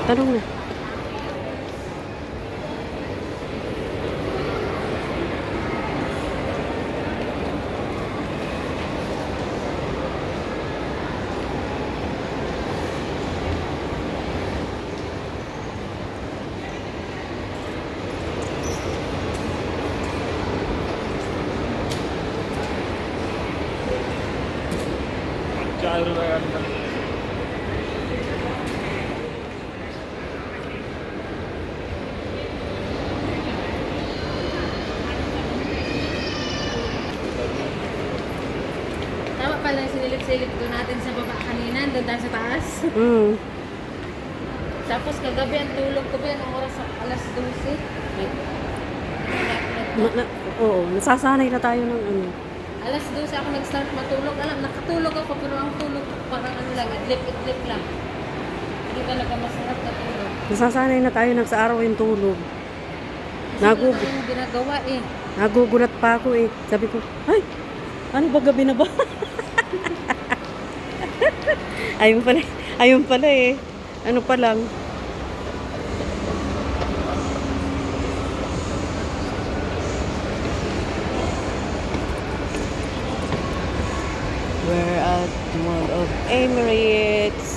Tanong na. Tama pala yung sinilip-silip doon natin sa baba kanina, doon tayo sa taas. Tapos kagabi ang tulog ko ba, ang oras alas 12. Oo, nasasanay na tayo ng ano. Alas 12 ako nag-start matulog. Alam, nakatulog ako pero ang tulog ko parang ano lang, idlip-idlip lang. Hindi talaga masarap na tulog. Nasasanay na tayo ng sa araw yung tulog. Kasi wala yung ginagawa eh. Nagugulat pa ako eh. Sabi ko, ay, ano ba gabi na ba? ayun pala eh. Ano pa lang. We're at Mall of Emirates.